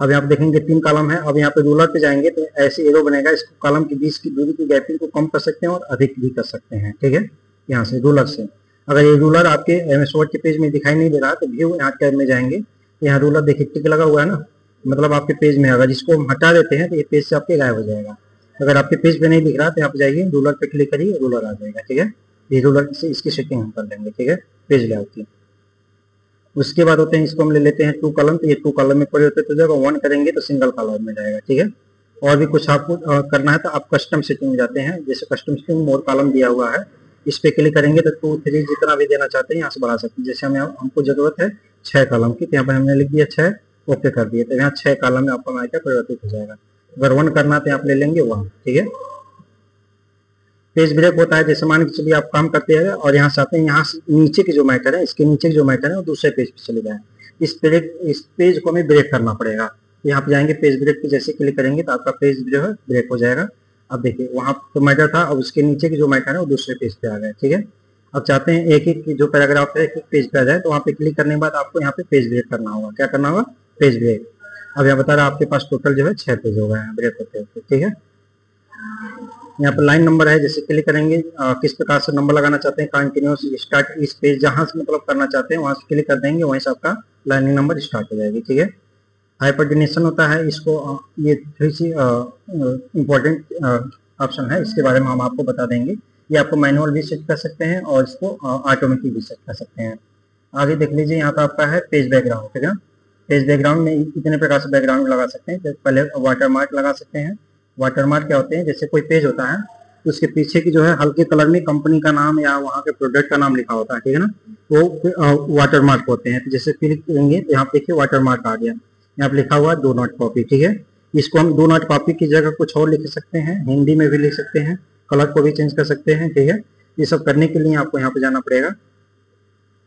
अब यहाँ पे देखेंगे 3 कॉलम है। अब यहाँ पे रूलर पे जाएंगे तो ऐसे एरो बनेगा, इसको कॉलम के बीच की दूरी की गैपिंग को कम कर सकते हैं और अधिक भी कर सकते हैं, ठीक है, यहाँ से रूलर से। अगर ये रूलर आपके एमएस वर्ड के पेज में दिखाई नहीं दे रहा तो व्यू यहाँ टैब में जाएंगे, यहाँ रूलर देखिए टिक लगा हुआ है ना, मतलब आपके पेज में। अगर इसको हम हटा देते हैं तो ये पेज से आपके गायब हो जाएगा। अगर आपके पेज पे नहीं दिख रहा तो यहाँ पे जाइए, रूलर पे क्लिक करिए, रूलर आ जाएगा, ठीक है। ये रूलर से इसकी सेटिंग हम कर लेंगे, ठीक है, पेज लेआउट की। उसके बाद होते हैं, इसको हम ले लेते हैं 2 कॉलम, तो ये 2 कॉलम में पड़े होते हैं, तो जब 1 करेंगे तो सिंगल कॉलम में जाएगा, ठीक है। और भी कुछ आपको करना है तो आप कस्टम सेटिंग में जाते हैं, जैसे कस्टम सेटिंग मोर कॉलम दिया हुआ है, इस पे क्लिक करेंगे तो 2, 3 जितना भी देना चाहते हैं यहाँ से बढ़ा सकते हैं। जैसे हमको जरूरत है 6 कॉलम की, तो यहाँ पर हमने लिख दिया 6, ओके कर दिए, तो यहाँ 6 कॉलम में आपका आइटम परिवर्तित हो जाएगा। अगर 1 करना तो आप ले लेंगे 1, ठीक है। पेज ब्रेक होता है, जैसे मान के चलिए आप काम करते हैं और यहाँ से आते हैं, यहाँ से नीचे के जो मैटर है, इसके नीचे के जो मैटर है वो दूसरे पेज पे चले जाए। इस पेज को हमें ब्रेक करना पड़ेगा। यहाँ पे जाएंगे, पेज ब्रेक पे जैसे क्लिक करेंगे तो आपका पेज जो है ब्रेक हो जाएगा। अब देखिए वहाँ तो मैटर था, अब उसके नीचे के जो मैटर है वो दूसरे पेज पे आ गए, ठीक है। अब चाहते हैं एक एक जो पैराग्राफ है एक पेज पे आ जाए, तो वहाँ पे क्लिक करने के बाद आपको यहाँ पे पेज ब्रेक करना होगा। क्या करना होगा? Page break. अब यहाँ बता रहा है आपके पास टोटल जो है 6 पेज हो गए हैं ब्रेक होते होते, ठीक है। यहाँ पर लाइन नंबर है, जैसे क्लिक करेंगे किस प्रकार से नंबर लगाना चाहते हैं, कंटिन्यूस स्टार्ट, इस पेज जहां से मतलब करना चाहते हैं वहां से क्लिक कर देंगे, वहीं से आपका लाइनिंग नंबर स्टार्ट हो जाएगी, ठीक है। हाइपरटेंशन होता है, इसको ये थोड़ी सी इम्पोर्टेंट ऑप्शन है, इसके बारे में हम आपको बता देंगे। ये आपको मैनुअल भी सेट कर सकते हैं और इसको ऑटोमेटिक भी सेट कर सकते हैं। आगे देख लीजिए, यहाँ पर आपका है पेज बैकग्राउंड, ठीक है। पेज बैकग्राउंड में कितने प्रकार से बैकग्राउंड लगा सकते हैं। पहले वाटर मार्क लगा सकते हैं। वाटर मार्क क्या होते हैं, जैसे कोई पेज होता है तो उसके पीछे की जो है हल्के कलर में कंपनी का नाम या वहाँ के प्रोडक्ट का नाम लिखा होता है, ठीक है ना, वो वाटर मार्क होते हैं। तो जैसे क्लिक करेंगे तो यहाँ पे देखिए वाटर मार्क आ गया, यहाँ पे लिखा हुआ 2 नॉट कॉपी, ठीक है। इसको हम 2 नॉट कॉपी की जगह कुछ और लिख सकते हैं, हिंदी में भी लिख सकते हैं, कलर को भी चेंज कर सकते हैं, ठीक है। ये सब करने के लिए आपको यहाँ पे जाना पड़ेगा,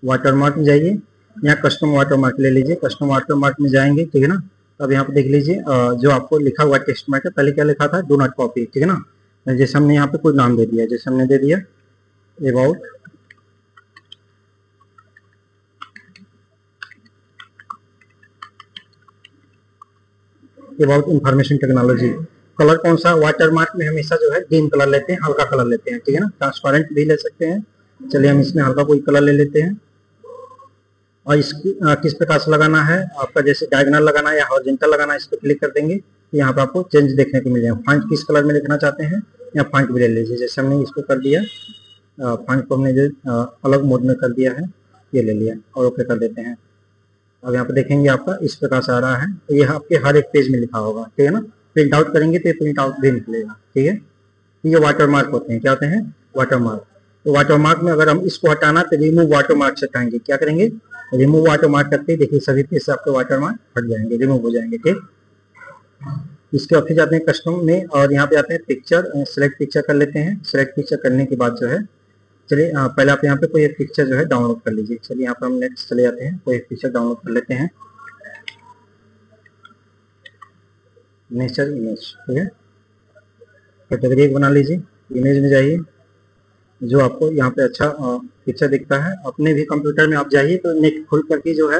वाटर मार्क में जाइए, यहाँ कस्टम वाटर मार्क ले लीजिए, कस्टम वाटर मार्क में जाएंगे, ठीक है ना। अब यहाँ पे देख लीजिए जो आपको लिखा हुआ टेक्स्ट मैटर, पहले क्या लिखा था, 2 नॉट कॉपी, ठीक है ना। जैसे हमने यहाँ पे कोई नाम दे दिया, जैसे हमने दे दिया अबाउट इंफॉर्मेशन टेक्नोलॉजी। कलर कौन सा, वाटर मार्क में हमेशा जो है ग्रीन कलर लेते हैं, हल्का कलर लेते हैं, ठीक है ना। ट्रांसपेरेंट भी ले सकते हैं, चलिए हम इसमें हल्का कोई कलर ले लेते हैं। और इसकी किस प्रकार से लगाना है आपका, जैसे डायगोनल लगाना है या हॉरिजॉन्टल लगाना है, इस पर क्लिक कर देंगे तो यहाँ पे आपको चेंज देखने को मिल जाएगा। फॉन्ट किस कलर में लिखना चाहते हैं या फॉन्ट भी ले लीजिए, जैसे हमने इसको कर दिया, फॉन्ट को हमने जो अलग मोड में कर दिया है, ये ले लिया और ओके कर देते हैं। अब यहाँ पे देखेंगे आपका इस प्रकार से आ रहा है, तो ये आपके हर एक पेज में लिखा होगा, ठीक है ना। प्रिंट आउट करेंगे तो ये प्रिंट आउट भी निकलेगा, ठीक है। ये वाटर मार्क होते हैं, क्या होते हैं, वाटर मार्क। तो वाटर मार्क में अगर हम इसको हटाना तो रिमूव वाटर मार्क से हटाएंगे, क्या करेंगे, रिमूव वाटर मार्क करके देखिए सभी पेज से आपके वाटर मार्क हट जाएंगे, रिमूव हो जाएंगे, ठीक। इसके बाद फिर जाते हैं कस्टम में और यहाँ पे आते हैं पिक्चर, सेलेक्ट पिक्चर कर लेते हैं। सेलेक्ट पिक्चर करने के बाद जो है, चलिए पहले आप यहाँ पे कोई एक पिक्चर जो है डाउनलोड कर लीजिए। चलिए यहाँ पे हम नेक्स्ट चले जाते हैं, कोई एक पिक्चर डाउनलोड कर लेते हैं, नेचर इमेज, ठीक है। कैटेगरी एक बना लीजिए, इमेज में जाइए, जो आपको यहाँ पे अच्छा पिक्चर दिखता है। अपने भी कंप्यूटर में आप जाइए तो नेट खोल करके जो है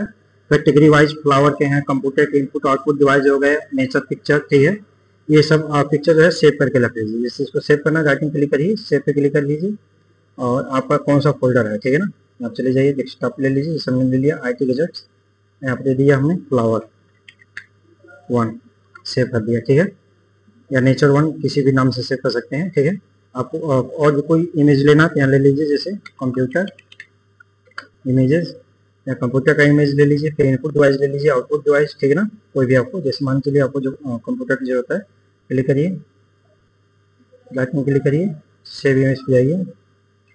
कैटेगरी वाइज फ्लावर के हैं, कंप्यूटर के इनपुट आउटपुट डिवाइस हो गए, नेचर पिक्चर, ठीक है। ये सब पिक्चर जो है सेव करके रख लीजिए। जैसे इसको सेव करना, राइटिंग क्लिक करिए, सेव पे क्लिक कर लीजिए और आपका कौन सा फोल्डर है, ठीक है ना। आप चले जाइए डेस्कटॉप ले लीजिए, जैसे हमने ले लिया IT गैजेट्स, यहाँ पे दे दिया हमने फ्लावर 1, सेव कर दिया, ठीक है। या नेचर 1 किसी भी नाम से सेव कर सकते हैं, ठीक है। आपको और भी कोई इमेज लेना तो यहाँ ले लीजिए, जैसे कंप्यूटर इमेजेस या कंप्यूटर का इमेज ले लीजिए, फिर इनपुट डिवाइस ले लीजिए, आउटपुट डिवाइस, ठीक है ना। कोई भी आपको, जैसे मान के लिए आपको जो कंप्यूटर की जरूरत है, क्लिक करिए, राइट में क्लिक करिए, सेव इमेज पे जाइए।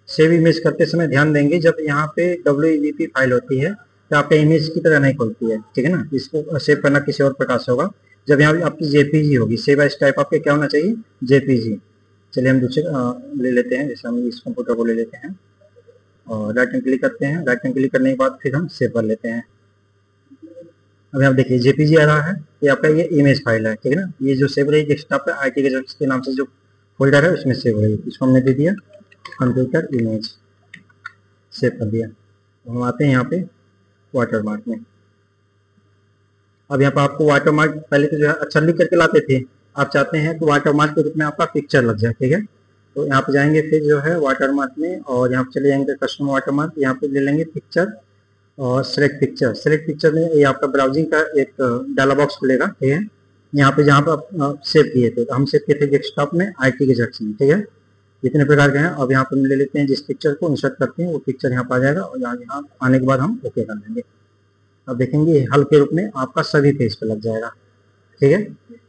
सेव इमेज करते समय ध्यान देंगे, जब यहाँ पे WEVP फाइल होती है तो आपका इमेज की तरह नहीं खुलती है, ठीक है ना। इसको सेव करना किसी और प्रकार से होगा। जब यहाँ आपकी JPG होगी, सेव एज टाइप आपके क्या होना चाहिए, JPG। चलिए हम दूसरे ले लेते हैं, जैसे हम इस कंप्यूटर को ले लेते हैं और राइट में क्लिक करते हैं। राइट में क्लिक करने के बाद फिर हम सेव कर लेते हैं। अभी आप देखिए JPG आ रहा है, ये आपका ये इमेज फाइल है, ठीक है ना। ये जो सेव रही डेस्कटॉप पे IT गैजेट्स के नाम से जो फोल्डर है उसमें सेव रही, इसको हमने दे दिया कंप्यूटर इमेज, सेव कर दिया। हम आते हैं यहाँ पे वाटर मार्क में। अब यहाँ पर आपको वाटरमार्क पहले तो जो है अक्षर लिख करके लाते थे, आप चाहते हैं कि वाटरमार्क के रूप में आपका पिक्चर लग जाए, ठीक है। तो यहाँ पे जाएंगे फिर जो है वाटरमार्क में, और यहाँ पे चले जाएंगे कस्टम वाटरमार्क, यहाँ पे ले लेंगे पिक्चर और सेलेक्ट पिक्चर। सेलेक्ट पिक्चर में ये आपका ब्राउजिंग का एक डायलॉग बॉक्स खुलेगा, ठीक है। यहाँ पे जहाँ पे आप सेव किए थे, तो हम सेव किए थे डेस्कटॉप में IT गैजेट्स में, ठीक है। जितने प्रकार के हैं अब यहाँ पे ले लेते हैं, जिस पिक्चर को इंसर्ट करते हैं वो पिक्चर यहाँ पर आ जाएगा, और यहाँ आने के बाद हम ओके कर देंगे। अब देखेंगे हल्के रूप में आपका सभी पेज पे लग जाएगा, ठीक है।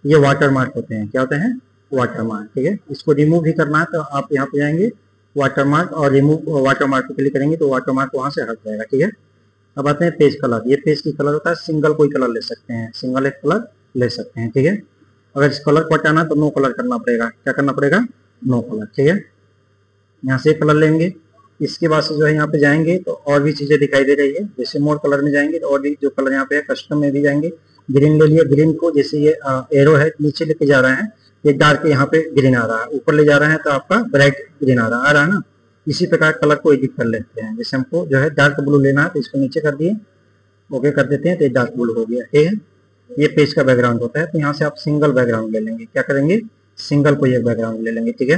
ये वाटरमार्क होते हैं, क्या होते हैं, वाटरमार्क, ठीक है। इसको रिमूव भी करना है तो आप यहाँ पे जाएंगे वाटरमार्क और रिमूव वाटरमार्क पे क्लिक करेंगे तो वाटरमार्क वहाँ से हट जाएगा, ठीक है। अब आते हैं पेज कलर। ये पेज की कलर होता है सिंगल, कोई कलर ले सकते हैं, सिंगल एक कलर ले सकते हैं, ठीक है। अगर इस कलर को हटाना तो नो कलर करना पड़ेगा, क्या करना पड़ेगा, नो कलर, ठीक है। यहाँ से कलर लेंगे, इसके बाद से जो है यहाँ पे जाएंगे तो और भी चीजें दिखाई दे रही है, जैसे मोर कलर में जाएंगे तो और भी जो कलर यहाँ पे है, कस्टम में भी जाएंगे, ग्रीन ले लिया, ग्रीन को जैसे ये एरो है नीचे लेके जा रहा है, ये डार्क यहाँ पे ग्रीन आ रहा है, ऊपर ले जा रहा है तो आपका ब्राइट ग्रीन आ रहा है ना। इसी प्रकार कलर को एडिट कर लेते हैं, जैसे हमको जो है डार्क ब्लू लेना है तो इसको नीचे कर दिए, ओके कर देते हैं तो ये डार्क ब्लू हो गया, ठीक है। ये पेज का बैकग्राउंड होता है, तो यहाँ से आप सिंगल बैकग्राउंड ले लेंगे, क्या करेंगे, सिंगल को एक बैकग्राउंड ले लेंगे, ठीक है।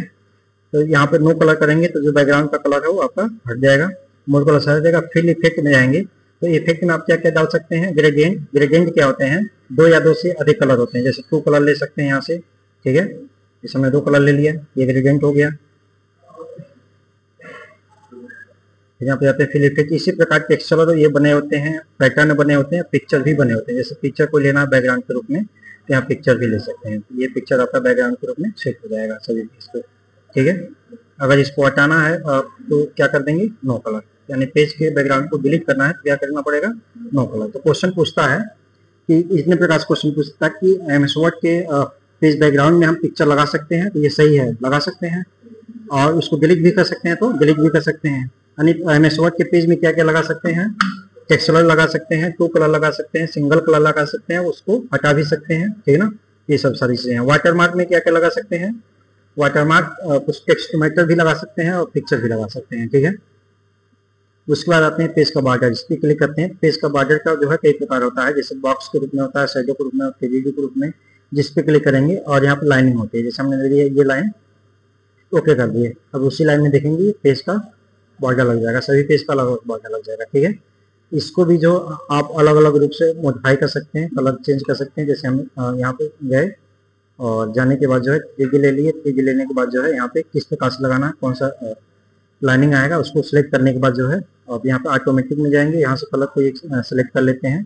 तो यहाँ पे नो कलर करेंगे तो जो बैकग्राउंड का कलर है वो आपका हट जाएगा, मोर कलर हट जाएगा। फिर इफेक्ट में जाएंगे तो इफेक्ट में आप क्या क्या डाल सकते हैं, ग्रेडियंट। ग्रेडियंट क्या होते हैं, दो या दो से अधिक कलर होते हैं, जैसे 2 कलर ले सकते हैं यहाँ से, ठीक है। इस हमने 2 कलर ले लिया, ये ग्रेडियंट हो गया। यहाँ पे जाते हैं फिल इफेक्ट। इसी प्रकार टेक्सचर ये बने होते हैं, पैटर्न बने होते हैं, पिक्चर भी बने होते हैं। जैसे पिक्चर को लेना है बैकग्राउंड के रूप में तो यहाँ पिक्चर भी ले सकते हैं, ये पिक्चर आपका बैकग्राउंड के रूप में सेट हो जाएगा सभी पेज पे, ठीक है। अगर इसको हटाना है तो क्या कर देंगे, नो कलर, यानी पेज के बैकग्राउंड को डिलीट करना है तो क्या करना पड़ेगा, नो कलर। तो क्वेश्चन पूछता है कि इतने प्रकार से क्वेश्चन पूछता है कि MS वर्ड के पेज बैकग्राउंड में हम पिक्चर लगा सकते हैं, तो ये सही है, लगा सकते हैं। और उसको डिलीट भी कर सकते हैं तो डिलीट भी कर सकते हैं। यानी MS वर्ड के पेज में क्या क्या लगा सकते हैं, टेक्स्ट कलर लगा सकते हैं, 2 कलर लगा सकते हैं, सिंगल कलर लगा सकते हैं, उसको हटा भी सकते हैं, ठीक है ना। ये सब सारी चीजें हैं। वाटरमार्क में क्या क्या लगा सकते हैं, वाटरमार्क कुछ टेक्स्ट मैटर भी लगा सकते हैं और पिक्चर भी लगा सकते हैं, ठीक है। उसके बाद आते हैं पेज का बॉर्डर, इस पर क्लिक करते हैं। पेज का बॉर्डर का जो है कई प्रकार होता है, जैसे बॉक्स के रूप में होता है, शैडो के रूप में, 3D के रूप में, जिस पे क्लिक करेंगे और यहाँ पे लाइनिंग होती है, जैसे हमने दे दिया ये लाइन, ओके कर दिए। अब उसी लाइन में देखेंगे पेज का बॉर्डर लग जाएगा, सभी पेज का अलग बॉर्डर लग जाएगा, ठीक है। इसको भी जो आप अलग अलग रूप से मॉडिफाई कर सकते हैं, कलर चेंज कर सकते हैं। जैसे हम यहाँ पे गए और जाने के बाद जो है 3D ले लिए, 3D लेने के बाद जो है यहाँ पे किस प्रकार से लगाना है, कौन सा लाइनिंग आएगा, उसको सिलेक्ट करने के बाद जो है अब यहाँ पे ऑटोमेटिक में जाएंगे, यहाँ से कलर को एक सिलेक्ट कर लेते हैं,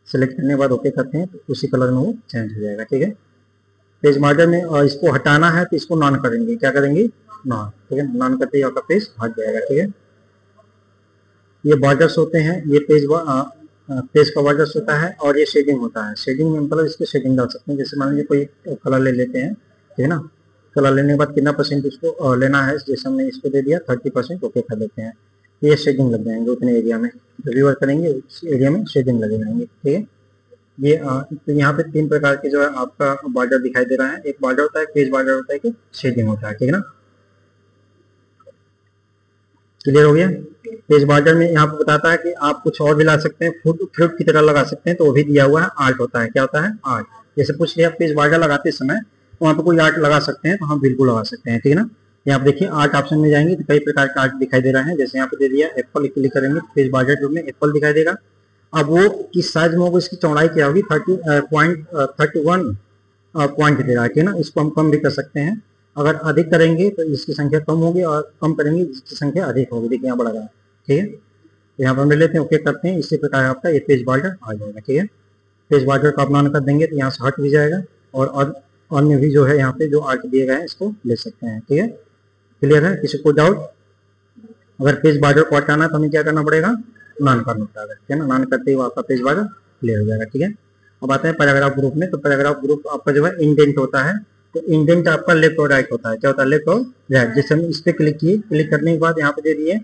सिलेक्ट करने के बाद ओके करते हैं तो उसी कलर में वो चेंज हो जाएगा, ठीक है। पेज बॉर्डर में और इसको हटाना है तो इसको नॉन करेंगे, क्या करेंगे, नॉन, ठीक है। नॉन करते ही आपका पेज हट जाएगा, ठीक है। ये बॉर्डर्स होते हैं, ये पेज का बॉर्डर्स होता है और ये शेडिंग होता है। शेडिंग में मतलब इसके शेडिंग डाल सकते हैं, जैसे मान लीजिए कोई कलर ले लेते हैं, ठीक है ना। कलर लेने के बाद कितना % इसको लेना है, जैसे हमने इसको दे दिया 30%, ओके कर देते हैं। ये शेडिंग लग जाएंगे उतने एरिया में, जो वर्क करेंगे उस एरिया में शेडिंग लगे जाएंगे, ठीक है। ये तो यहाँ पे 3 प्रकार के जो है आपका बॉर्डर दिखाई दे रहा है। एक बॉर्डर होता है, पेज बॉर्डर होता है, कि शेडिंग होता है, ठीक है ना। क्लियर हो गया। पेज बॉर्डर में यहाँ पे बताता है कि आप कुछ और भी ला सकते हैं, फ्रूट की तरह लगा सकते हैं, तो वो भी दिया हुआ है। आर्ट होता है, क्या होता है, आर्ट। जैसे पूछ लिया पेज बॉर्डर लगाते समय वहाँ पे कोई आर्ट लगा सकते हैं, तो हम बिल्कुल लगा सकते हैं, ठीक है ना। यहाँ पे देखिए आर्ट ऑप्शन में जाएंगे तो कई प्रकार का आर्ट दिखाई दे रहा है। जैसे यहाँ पे दे दिया एप्पल, क्लिक करेंगे पेज बॉर्डर में एप्पल दिखाई देगा। अब वो किस साइज में होगा, इसकी चौड़ाई क्या होगी, 30.31 पॉइंट दे रहा है, ठीक है ना। इसको हम कम भी कर सकते हैं, अगर अधिक करेंगे तो इसकी संख्या कम होगी और कम करेंगे इसकी संख्या अधिक होगी। देखिए यहाँ बढ़ रहा है, ठीक है। तो यहाँ पर हम ले लेते हैं, ओके करते हैं। इसी प्रकार आपका ये पेज बॉर्डर आ जाएगा, ठीक है। पेज बॉर्डर को आप ऑन कर देंगे तो यहाँ से हट भी जाएगा और अन्य भी जो है यहाँ पे जो आर्ट दिए गए हैं इसको ले सकते हैं, ठीक है। क्लियर है, किसी को डाउट। अगर पेज बॉर्डर को हटाना तो हमें क्या करना पड़ेगा, नॉन करना पड़ेगा, ठीक है ना। नॉन करते ही आपका पेज बॉर्डर क्लियर हो जाएगा, ठीक है। अब आते हैं पैराग्राफ ग्रुप में। तो पैराग्राफ ग्रुप आपका जो है इंडेंट होता है, तो इंडेंट आपका लेफ्ट और राइट होता है। क्या होता है, लेफ्ट और राइट। जैसे हम इस पे क्लिक किए, क्लिक करने के बाद यहाँ पे दे दिए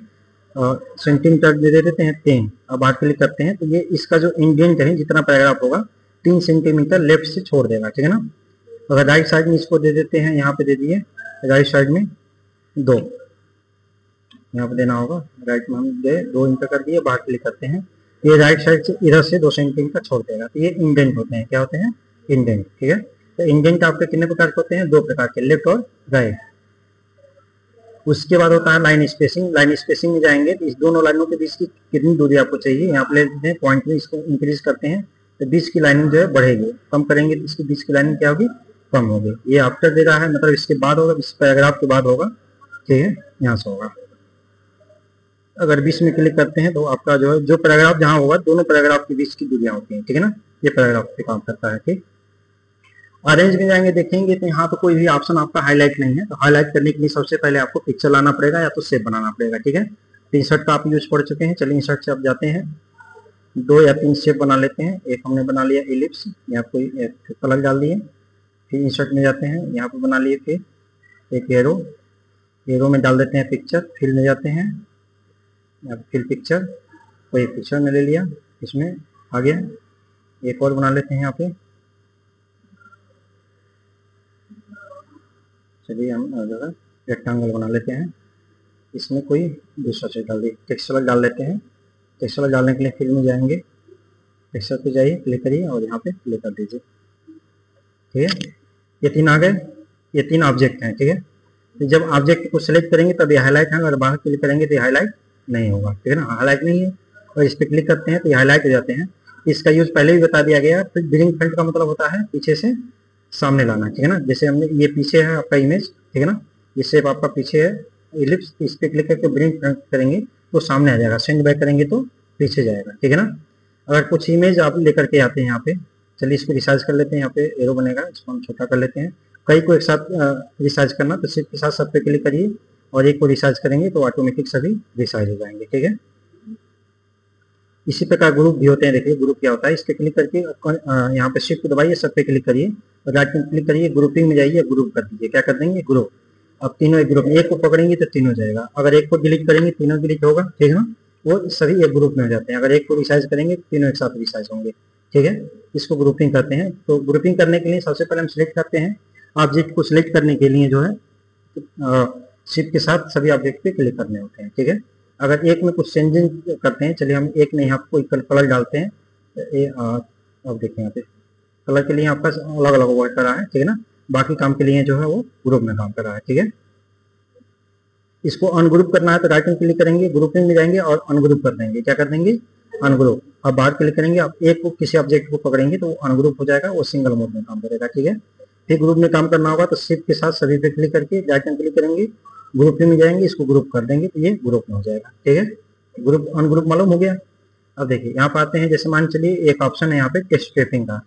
सेंटीमीटर दे देते हैं 3। अब बाहर क्लिक करते हैं तो ये इसका जो इंडेंट है, जितना पैराग्राफ होगा 3 सेंटीमीटर लेफ्ट से छोड़ देगा, ठीक है ना। अगर राइट साइड में इसको दे देते हैं, यहाँ पे दे दिए राइट साइड में 2, यहाँ पे देना होगा। राइट में हम दे 2 इंटर कर दिए, बाहर क्लिक करते हैं ये राइट साइड से इधर से 2 सेंटीमीटर छोड़ देगा, तो ये इंडेंट होते हैं। क्या होते हैं? इंडेंट। ठीक है, तो इंडेंट आपके कितने प्रकार के होते हैं? 2 प्रकार के, लेफ्ट और राइट। उसके बाद होता है लाइन स्पेसिंग। लाइन स्पेसिंग में जाएंगे तो इस दोनों लाइनों के बीच की कितनी दूरी आपको चाहिए, यहाँ पे ले लेते हैं पॉइंट में, इसको इंक्रीज करते हैं तो बीच की लाइनिंग जो है बढ़ेगी, कम करेंगे तो इसके बीच की लाइनिंग क्या होगी? कम होगी। ये आफ्टर दे रहा है, मतलब इसके बाद होगा, इस पैराग्राफ के बाद होगा। ठीक है, यहाँ से होगा। अगर बीच में क्लिक करते हैं तो आपका जो है, जो पैराग्राफ जहाँ होगा, दोनों पैराग्राफ के बीच की दूरियां होती हैं। ठीक है ना, ये पैराग्राफ पे काम करता है। ठीक, अरेंज में जाएंगे, देखेंगे तो यहाँ पे कोई भी ऑप्शन आपका हाईलाइट नहीं है, तो हाईलाइट करने के लिए सबसे पहले आपको पिक्चर लाना पड़ेगा या तो शेप बनाना पड़ेगा। ठीक है, तो इंसर्ट का आप यूज पढ़ चुके हैं। चलिए इंसर्ट से आप जाते हैं, 2 या 3 शेप बना लेते हैं। एक हमने बना लिया एलिप्स, यहाँ कोई एक कलर डाल दिए। फिर इंसर्ट में जाते हैं, यहाँ पे बना लिए, फिर एक एरो, एरो में डाल देते हैं पिक्चर। फिल में जाते हैं, यहाँ पे फिल पिक्चर, कोई पिक्चर में ले लिया, इसमें आ गया। एक और बना लेते हैं यहाँ पे, चलिए हम जो है रेक्टेंगल बना लेते हैं, इसमें कोई दूसरा चीज डाल दिए। टेक्सचर डाल लेते हैं। टेक्सचर डालने के लिए फिल में जाएंगे, टेक्सचर पे जाइए, क्लिक करिए और यहाँ पे क्लिक कर दीजिए। ठीक है, ये 3 आ गए, ये 3 ऑब्जेक्ट हैं। ठीक है, तो जब ऑब्जेक्ट को सिलेक्ट करेंगे तब ये हाईलाइट है, अगर बाहर क्लिक करेंगे तो ये हाईलाइट नहीं होगा। ठीक है ना, हाईलाइट नहीं है, और इस पर क्लिक करते हैं तो ये हाईलाइट हो जाते हैं। इसका यूज पहले भी बता दिया गया। फिर ब्रिंग फ्रंट का मतलब होता है पीछे से सामने लाना। ठीक है ना, जैसे हमने, ये पीछे है आपका इमेज, ठीक है ना, ये शेप आपका पीछे है इलिप्स, इस पे क्लिक करके ब्रिंग फ्रंट करेंगे तो सामने आ जाएगा, सेंड बैक करेंगे तो पीछे जाएगा। ठीक है ना, अगर कुछ इमेज आप लेकर के आते हैं यहाँ पे, चलिए इसको रिसाइज कर लेते हैं, यहाँ पे एरो बनेगा, इसको हम छोटा कर लेते हैं। कई को एक साथ रिसाइज करना तो सिर्फ के साथ सब पे क्लिक करिए और एक को रिसाइज करेंगे तो ऑटोमेटिक सभी रिसाइज हो जाएंगे। ठीक है, इसी प्रकार ग्रुप भी होते हैं। देखिए ग्रुप क्या होता है, इस पे क्लिक करके यहाँ पे शिफ्ट दबाइए, सब पे क्लिक करिए, राइट में क्लिक करिए, ग्रुपिंग में जाइए, ग्रुप कर दीजिए। क्या कर देंगे? ग्रुप। अब तीनों एक ग्रुप में, एक को पकड़ेंगे तो तीनों जाएगा, अगर एक को डिलीट करेंगे तीनों डिलीट होगा। ठीक है ना, वो सभी एक ग्रुप में हो जाते हैं। अगर एक को रिसाइज करेंगे तीनों एक साथ रिसाइज होंगे। ठीक है, इसको ग्रुपिंग करते हैं। तो ग्रुपिंग करने के लिए सबसे पहले हम सिलेक्ट करते हैं ऑब्जेक्ट को। सिलेक्ट करने के लिए जो है शिफ्ट के साथ सभी ऑब्जेक्ट पे क्लिक करने होते हैं। ठीक है, अगर एक में कुछ चेंजिंग करते हैं, चलिए हम एक में यहाँ कोई कलर डालते हैं। अब देखिए यहाँ पे कलर के लिए आपका अलग अलग वर्क कर रहा है। ठीक है ना, बाकी काम के लिए जो है वो ग्रुप में काम कर रहा है। ठीक है, इसको अनग्रुप करना है तो राइट में क्लिक करेंगे, ग्रुपिंग में जाएंगे और अनग्रुप कर देंगे। क्या कर देंगे? अनग्रुप। अब बाहर क्लिक करेंगे, आप एक को किसी ऑब्जेक्ट को पकड़ेंगे तो वो अनग्रुप हो जाएगा, वो सिंगल मोड में काम करेगा। ठीक है, फिर ग्रुप में काम करना होगा तो शिफ्ट के साथ सभी पे क्लिक करके राइट में क्लिक करेंगे, ग्रुपिंग में जाएंगे, इसको ग्रुप कर देंगे तो ये ग्रुप में हो जाएगा। ठीक है, ग्रुप अनग्रुप मालूम हो गया। अब देखिए यहाँ पर आते हैं, जैसे मान चलिए एक ऑप्शन है यहाँ पे टेक्स्ट टेपिंग का,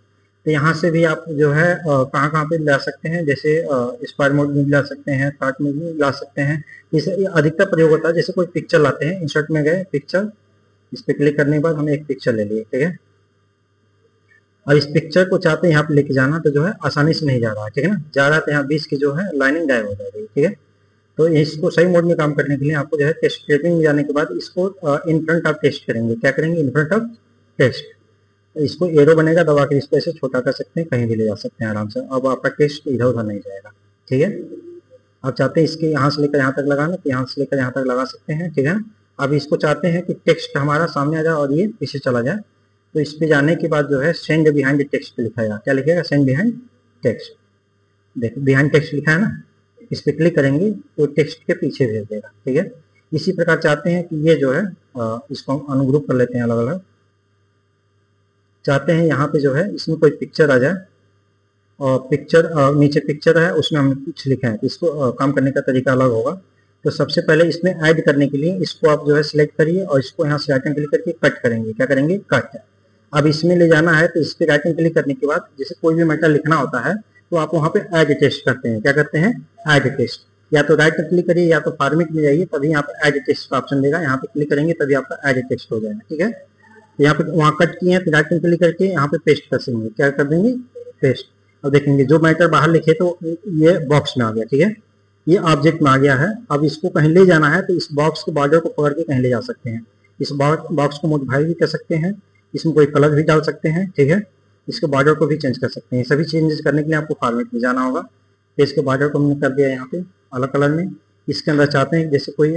तो यहाँ से भी आप जो है कहाँ पे ला सकते हैं, जैसे स्क्वायर मोड में भी ला सकते हैं, कार्ट में भी ला सकते हैं। इसे अधिकतर प्रयोग होता है, जैसे कोई पिक्चर लाते हैं, इंसर्ट में गए पिक्चर, इस पे क्लिक करने के बाद हम एक पिक्चर ले लिए। ठीक है, और इस पिक्चर को चाहते हैं यहाँ पे लेके जाना, तो जो है आसानी से नहीं जा रहा है। ठीक है ना, जा रहा है तो यहाँ बीच की जो है लाइनिंग गायब हो जाएगी। ठीक है, तो इसको सही मोड में काम करने के लिए आपको जो है टेक्स्ट टेपिंग में जाने के बाद इसको इन फ्रंट ऑफ टेक्स्ट करेंगे। क्या करेंगे? In front of text. इसको एरो बनेगा, दबा के इसको ऐसे छोटा कर सकते हैं, कहीं भी ले जा सकते हैं आराम से। अब आपका टेक्स्ट इधर उधर नहीं जाएगा। ठीक है, आप चाहते हैं इसके यहाँ से लेकर यहाँ तक लगाना तो यहाँ से लेकर यहाँ तक लगा सकते हैं। ठीक है, अब इसको चाहते हैं कि टेक्स्ट हमारा सामने आ जाए और ये पीछे चला जाए, तो इस पे जाने के बाद जो है सेंड बिहाइंड टेक्स्ट पे लिखाएगा। क्या लिखेगा? Send behind text. देखो बिहाइंड टेक्स्ट लिखा है ना, इस पे क्लिक करेंगे तो टेक्स्ट के पीछे भेज देगा। ठीक है, इसी प्रकार चाहते हैं कि ये जो है इसको हम अनग्रुप कर लेते हैं अलग अलग। चाहते हैं यहाँ पे जो है इसमें कोई पिक्चर आ जाए और पिक्चर नीचे पिक्चर है, उसमें हमने कुछ लिखा है, तो इसको काम करने का तरीका अलग होगा। तो सबसे पहले इसमें ऐड करने के लिए इसको आप जो है सिलेक्ट करिए और इसको यहाँ से राइट में क्लिक करके कट करेंगे। क्या करेंगे? कट। अब इसमें ले जाना है तो इस पर राइट में क्लिक करने के बाद जैसे कोई भी मैटर लिखना होता है तो आप वहाँ पे ऐड टेक्स्ट करते हैं। क्या करते हैं? Add text. या तो राइट में क्लिक करिए या तो फॉर्मेट में जाइए, तभी यहाँ पे ऐड टेक्स्ट का ऑप्शन देगा, यहाँ पे क्लिक करेंगे तभी आपका ऐड टेक्स्ट हो जाएगा। ठीक है, तो यहाँ पे वहाँ कट किए हैं तो राइट में क्लिक करके यहाँ पे पेस्ट कर देंगे। क्या कर देंगे? पेस्ट। अब देखेंगे जो मैटर बाहर लिखे तो ये बॉक्स में आ गया। ठीक है, ये ऑब्जेक्ट में आ गया है। अब इसको कहीं ले जाना है तो इस बॉक्स के बॉर्डर को पकड़ के कहीं ले जा सकते हैं। इस बॉक्स को मॉडिफाई भी कर सकते हैं, इसमें कोई कलर भी डाल सकते हैं। ठीक है, इसके बॉर्डर को भी चेंज कर सकते हैं। सभी चेंजेस करने के लिए आपको फॉर्मेट में जाना होगा। तो इसके बॉर्डर को हमने कर दिया यहाँ पे अलग कलर में। इसके अंदर चाहते हैं जैसे कोई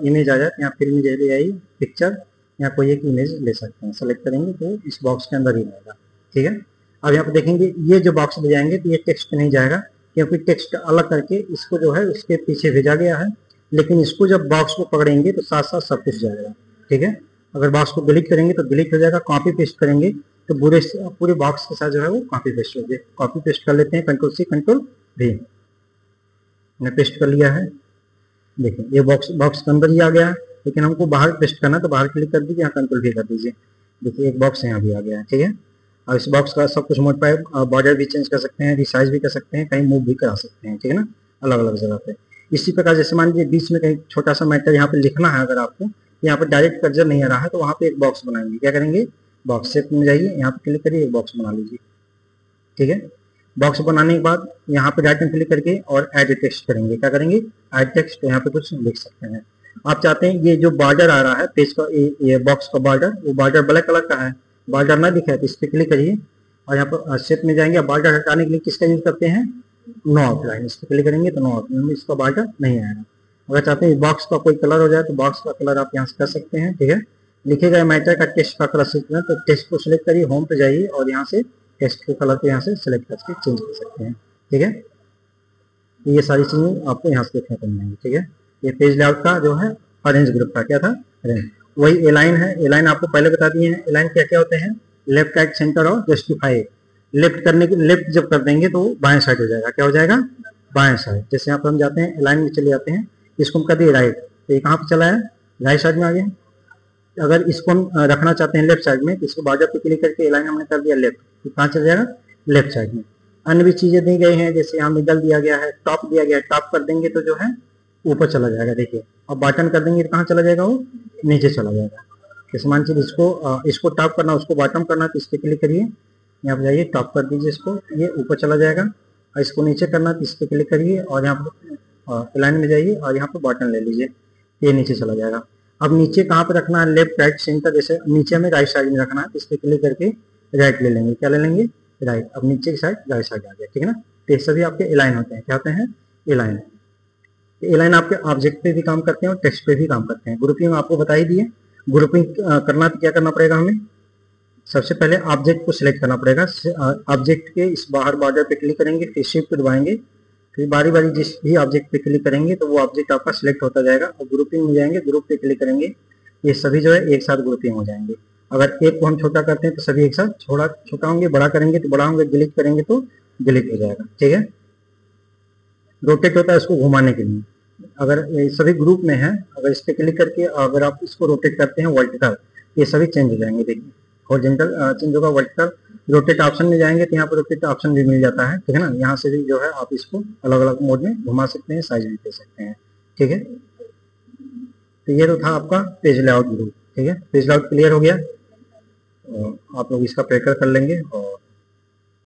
इमेज आ जाए, यहाँ फिर में ले आइए पिक्चर, यहाँ कोई एक इमेज ले सकते हैं, सेलेक्ट करेंगे तो इस बॉक्स के अंदर ही रहेगा। ठीक है, अब यहाँ पे देखेंगे ये जो बॉक्स ले जाएंगे तो ये टेक्स्ट नहीं जाएगा, क्योंकि टेक्स्ट अलग करके इसको जो है उसके पीछे भेजा गया है, लेकिन इसको जब बॉक्स को पकड़ेंगे तो साथ साथ सब कुछ जाएगा। ठीक है, अगर बॉक्स को डिलीट करेंगे तो डिलीट हो जाएगा, कॉपी पेस्ट करेंगे तो पूरे बॉक्स के साथ जो है वो कॉपी पेस्ट हो जाए। कॉपी पेस्ट कर लेते हैं, कंट्रोल सी कंट्रोल वी, मैंने पेस्ट कर लिया है। देखिए ये बॉक्स के अंदर ही आ गया है, लेकिन हमको बाहर पेस्ट करना है तो बाहर क्लिक कर दीजिए, यहाँ कंट्रोल वी कर दीजिए। देखिए एक बॉक्स यहाँ भी आ गया है। ठीक है, और इस बॉक्स का सब कुछ मॉडिफाई, बॉर्डर भी चेंज कर सकते हैं, रिसाइज भी कर सकते हैं, कहीं मूव भी करा सकते हैं। ठीक है ना, अलग अलग जगह पे। इसी प्रकार जैसे मान लीजिए बीच में कहीं छोटा सा मैटर यहाँ पे लिखना है, अगर आपको यहाँ पे डायरेक्ट कर्सर नहीं आ रहा है तो वहाँ पे एक बॉक्स बनाएंगे। क्या करेंगे, बॉक्स शेप में जाइए, यहाँ पे क्लिक करिए, एक बॉक्स बना लीजिए। ठीक है, बॉक्स बनाने के बाद यहाँ पे राइट में क्लिक करके और ऐड टेक्स्ट करेंगे। क्या करेंगे, ऐड टेक्स्ट, यहाँ पे कुछ लिख सकते हैं। आप चाहते हैं ये जो बॉर्डर आ रहा है पेज का, ये बॉक्स का बॉर्डर, वो बॉर्डर ब्लैक कलर का है, बॉर्डर ना दिखाए तो इस पर क्लिक करिए और यहाँ पर शेप में जाएंगे। बॉर्डर हटाने के लिए किसका यूज करते हैं, नो आउटलाइन, इस पर क्लिक करेंगे तो नो आउटलाइन में इसका बॉर्डर नहीं आएगा। अगर चाहते हैं बॉक्स का कोई कलर हो जाए तो बॉक्स का कलर आप यहाँ से कर सकते हैं। ठीक है, लिखे गए मैटर का टेक्स्ट का कलर सेलेक्ट करना, तो टेक्स्ट को सिलेक्ट करिए, होम पे जाइए और यहाँ से टेक्स्ट के कलर को यहाँ से सिलेक्ट करके चेंज कर सकते हैं। ठीक है, ये सारी चीजें आपको यहाँ से देखने को मिलेंगी। ठीक है, ये पेज लेआउट का जो है ऑरेंज ग्रुप का क्या था, अरेंज। वही एलाइन है, एलाइन आपको पहले बता दिए हैं। एलाइन क्या क्या होते हैं, लेफ्ट राइट सेंटर और जस्टिफाई। लेफ्ट करने के, लेफ्ट जब कर देंगे तो बाएं साइड हो जाएगा। क्या हो जाएगा, बाएं साइड। जैसे यहाँ पर हम जाते हैं एलाइन में चले जाते हैं, इसको हम कर दिए राइट, तो ये कहाँ पे चला है, राइट साइड में आ गया। अगर इसको हम रखना चाहते हैं लेफ्ट साइड में, तो इसको बॉर्डर पे क्लिक करके एलाइन हमने कर दिया लेफ्ट, तो कहाँ चल जाएगा, लेफ्ट साइड में। अन्य भी चीजें दी गई हैं, जैसे यहाँ मिडल दिया गया है, टॉप दिया गया है, टॉप कर देंगे तो जो है ऊपर चला जाएगा। देखिए, और बटन कर देंगे तो कहाँ चला जाएगा, वो नीचे चला जाएगा। जैसे मान लीजिए इसको टॉप करना, उसको बॉटम करना, तो इस पर क्लिक करिए, यहाँ पर जाइए, टॉप कर दीजिए इसको, ये ऊपर चला जाएगा। और इसको नीचे करना तो इस पर क्लिक करिए और यहाँ पर लाइन में जाइए और यहाँ पर बटन ले लीजिए, ये नीचे चला जाएगा। अब नीचे कहाँ पे रखना है, लेफ्ट राइट सेंटर, जैसे नीचे में राइट साइड में रखना है, इस पर क्लिक करके राइट ले लेंगे। क्या ले लेंगे, राइट। अब नीचे की साइड राइट साइड आ गया। ठीक है ना, तो ये सभी आपके एलाइन होते हैं। क्या होते हैं, एलाइन। एलाइन आपके ऑब्जेक्ट पे भी काम करते हैं और टेक्स्ट पे भी काम करते हैं। ग्रुपिंग आपको बता ही दिए। ग्रुपिंग करना तो क्या करना पड़ेगा हमें, सबसे पहले ऑब्जेक्ट को सिलेक्ट करना पड़ेगा। ऑब्जेक्ट के इस बाहर बॉर्डर पे क्लिक करेंगे, फिर शिफ्ट दबाएंगे, फिर बारी बारी जिस भी ऑब्जेक्ट पे क्लिक करेंगे तो वो ऑब्जेक्ट आपका सिलेक्ट होता जाएगा। और ग्रुपिंग में जाएंगे, ग्रुप पे क्लिक करेंगे, ये सभी जो है एक साथ ग्रुपिंग हो जाएंगे। अगर एक को हम छोटा करते हैं तो सभी एक साथ छोटा होंगे, बड़ा करेंगे तो बड़ा होंगे, डिलीट करेंगे तो डिलीट हो जाएगा। ठीक है, रोटेट होता है उसको घुमाने के लिए। अगर ये सभी ग्रुप में है, अगर इस पर क्लिक करके अगर आप इसको रोटेट करते हैं वर्टिकल, ये सभी चेंज हो जाएंगे। देखिए, हॉरिजॉन्टल चेंज होगा, वर्टिकल। रोटेट ऑप्शन में जाएंगे तो यहाँ पर रोटेट ऑप्शन भी मिल जाता है। ठीक है ना, यहाँ से भी जो है आप इसको अलग अलग मोड में घुमा सकते हैं, साइज भी दे सकते हैं। ठीक है, तो ये तो था आपका पेज लेआउट ग्रुप। ठीक है, पेज लेआउट क्लियर हो गया, आप लोग इसका प्रैक्टिस कर लेंगे और